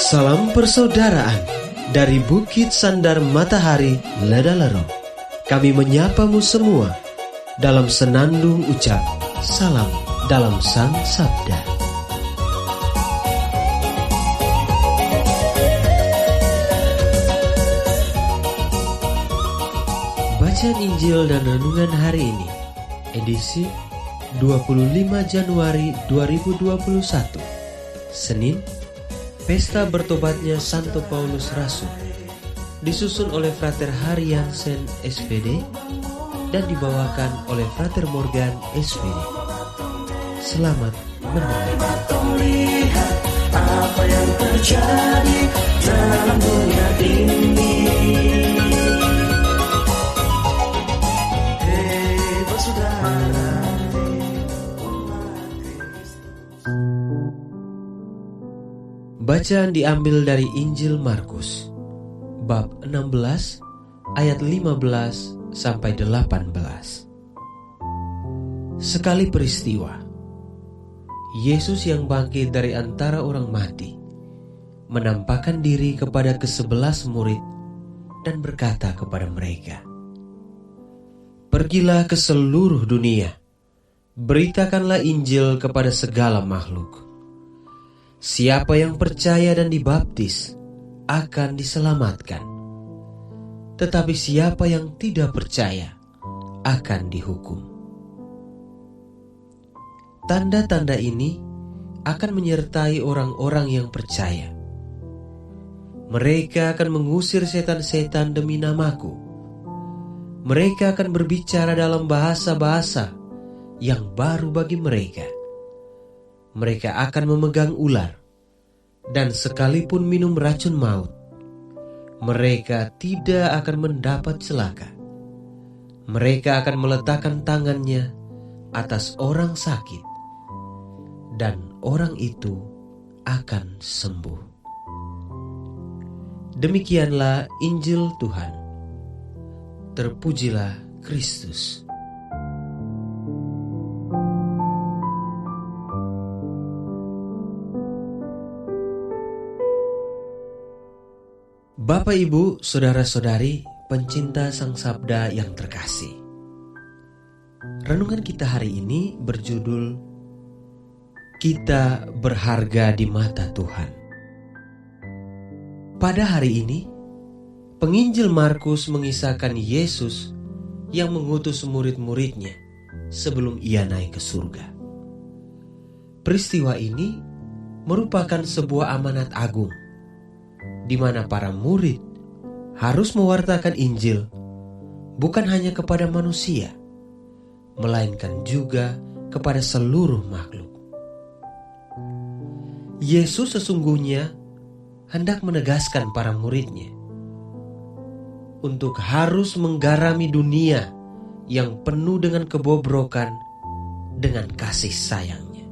Salam persaudaraan dari Bukit Sandar Matahari Ledalero. Kami menyapamu semua dalam senandung ucap salam dalam Sang Sabda. Bacaan Injil dan Renungan hari ini, edisi 25 Januari 2021, Senin, Pesta Bertobatnya Santo Paulus Rasul, disusun oleh Frater Haryansen SPD dan dibawakan oleh Frater Morgan SPD. Selamat mendengar. Lihat apa yang terjadi dalam dunia ini. Hei bersaudara. Bacaan diambil dari Injil Markus, bab 16, ayat 15 sampai 18. Sekali peristiwa, Yesus yang bangkit dari antara orang mati, menampakkan diri kepada ke-11 murid dan berkata kepada mereka, "Pergilah ke seluruh dunia, beritakanlah Injil kepada segala makhluk. Siapa yang percaya dan dibaptis akan diselamatkan, tetapi siapa yang tidak percaya akan dihukum. Tanda-tanda ini akan menyertai orang-orang yang percaya. Mereka akan mengusir setan-setan demi namaku. Mereka akan berbicara dalam bahasa-bahasa yang baru bagi mereka. Mereka akan memegang ular, dan sekalipun minum racun maut, mereka tidak akan mendapat celaka. Mereka akan meletakkan tangannya atas orang sakit, dan orang itu akan sembuh." Demikianlah Injil Tuhan. Terpujilah Kristus. Bapak, Ibu, Saudara-saudari, pencinta Sang Sabda yang terkasih. Renungan kita hari ini berjudul Kita Berharga di Mata Tuhan. Pada hari ini, penginjil Markus mengisahkan Yesus yang mengutus murid-muridnya sebelum ia naik ke surga. Peristiwa ini merupakan sebuah amanat agung, di mana para murid harus mewartakan Injil bukan hanya kepada manusia, melainkan juga kepada seluruh makhluk. Yesus sesungguhnya hendak menegaskan para muridnya untuk harus menggarami dunia yang penuh dengan kebobrokan dengan kasih sayangnya.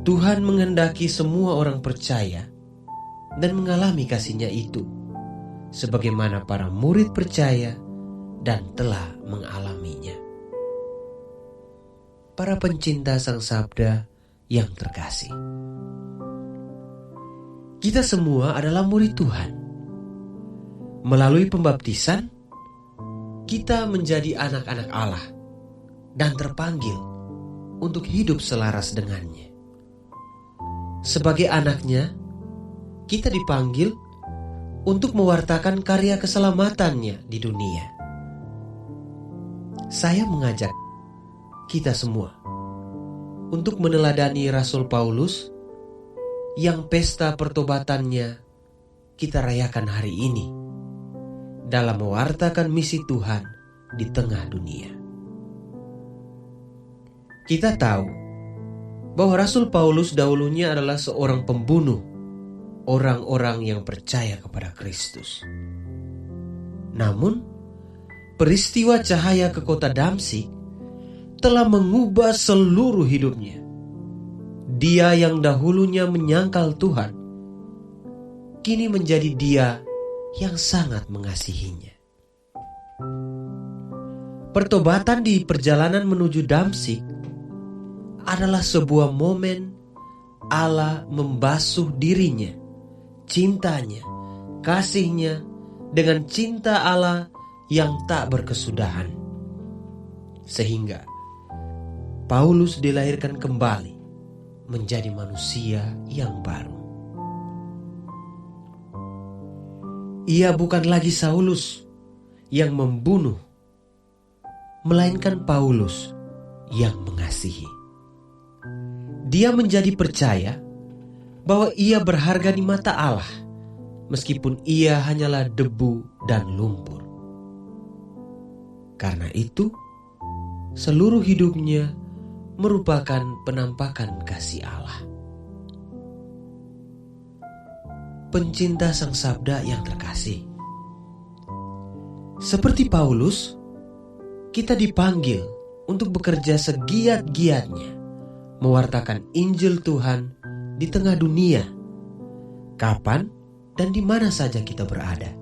Tuhan menghendaki semua orang percaya dan mengalami kasihnya itu, sebagaimana para murid percaya dan telah mengalaminya. Para pencinta Sang Sabda yang terkasih, kita semua adalah murid Tuhan. Melalui pembaptisan, kita menjadi anak-anak Allah dan terpanggil untuk hidup selaras dengannya. Sebagai anaknya, kita dipanggil untuk mewartakan karya keselamatannya di dunia. Saya mengajak kita semua untuk meneladani Rasul Paulus yang pesta pertobatannya kita rayakan hari ini dalam mewartakan misi Tuhan di tengah dunia. Kita tahu bahwa Rasul Paulus dahulunya adalah seorang pembunuh orang-orang yang percaya kepada Kristus. Namun, peristiwa cahaya ke kota Damsyik telah mengubah seluruh hidupnya. Dia yang dahulunya menyangkal Tuhan, kini menjadi dia yang sangat mengasihinya. Pertobatan di perjalanan menuju Damsyik adalah sebuah momen Allah membasuh dirinya, cintanya, kasihnya dengan cinta Allah yang tak berkesudahan. Sehingga Paulus dilahirkan kembali menjadi manusia yang baru. Ia bukan lagi Saulus yang membunuh, melainkan Paulus yang mengasihi. Dia menjadi percaya bahwa ia berharga di mata Allah, meskipun ia hanyalah debu dan lumpur. Karena itu, seluruh hidupnya merupakan penampakan kasih Allah. Pencinta Sang Sabda yang terkasih, seperti Paulus, kita dipanggil untuk bekerja segiat-giatnya mewartakan Injil Tuhan di tengah dunia, kapan dan di mana saja kita berada.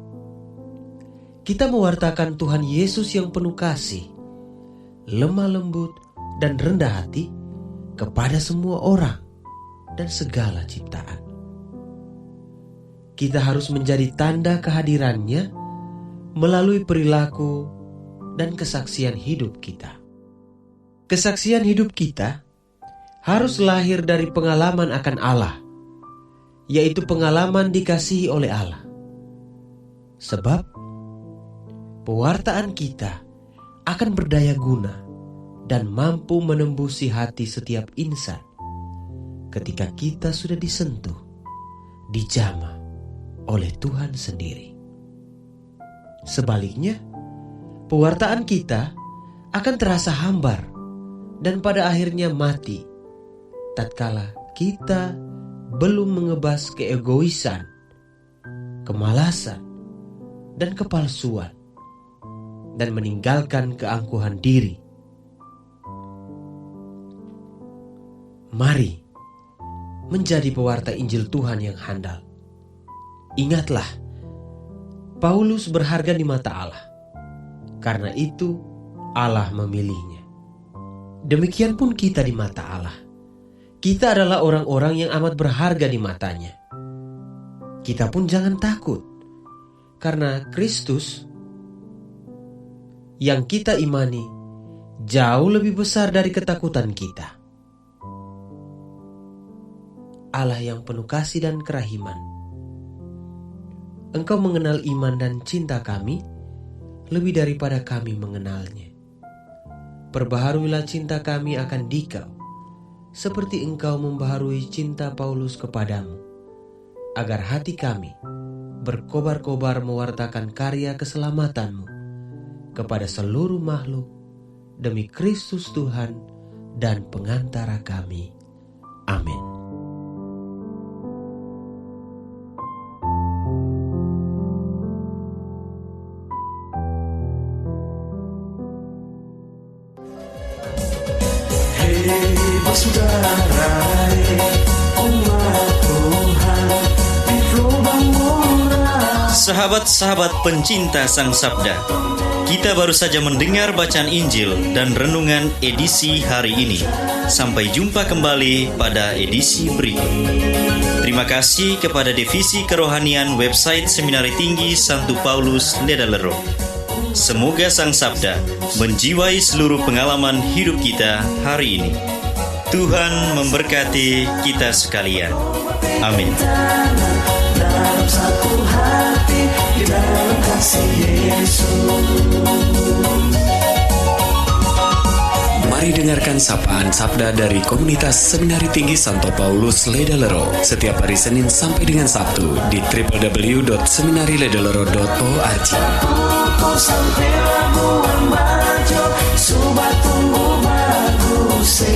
Kita mewartakan Tuhan Yesus yang penuh kasih, lemah lembut dan rendah hati kepada semua orang dan segala ciptaan. Kita harus menjadi tanda kehadirannya melalui perilaku dan kesaksian hidup kita. Kesaksian hidup kita harus lahir dari pengalaman akan Allah, yaitu pengalaman dikasihi oleh Allah. Sebab pewartaan kita akan berdaya guna dan mampu menembusi hati setiap insan ketika kita sudah disentuh, dijamah oleh Tuhan sendiri. Sebaliknya, pewartaan kita akan terasa hambar dan pada akhirnya mati tatkala kita belum mengebas keegoisan, kemalasan, dan kepalsuan, dan meninggalkan keangkuhan diri. Mari menjadi pewarta Injil Tuhan yang handal. Ingatlah, Paulus berharga di mata Allah. Karena itu Allah memilihnya. Demikian pun kita di mata Allah. Kita adalah orang-orang yang amat berharga di matanya. Kita pun jangan takut, karena Kristus yang kita imani jauh lebih besar dari ketakutan kita. Allah yang penuh kasih dan kerahiman, Engkau mengenal iman dan cinta kami lebih daripada kami mengenalnya. Perbaharuilah cinta kami akan Dikau, seperti Engkau membaharui cinta Paulus kepadamu, agar hati kami berkobar-kobar mewartakan karya keselamatanmu kepada seluruh makhluk demi Kristus Tuhan dan pengantara kami. Amin. Saudara, umat Tuhan di lubang murah. Sahabat-sahabat pencinta Sang Sabda, kita baru saja mendengar bacaan Injil dan renungan edisi hari ini. Sampai jumpa kembali pada edisi berikut. Terima kasih kepada Divisi Kerohanian website Seminari Tinggi Santo Paulus Ledalero. Semoga Sang Sabda menjiwai seluruh pengalaman hidup kita hari ini. Tuhan memberkati kita sekalian. Amin. Dalam satu hati, di dalam kasih Yesus. Mari dengarkan sapaan sabda dari komunitas Seminari Tinggi Santo Paulus Ledalero setiap hari Senin sampai dengan Sabtu di www.seminariledalero.org. Sampai labuan bajo, subat tunggu bagus.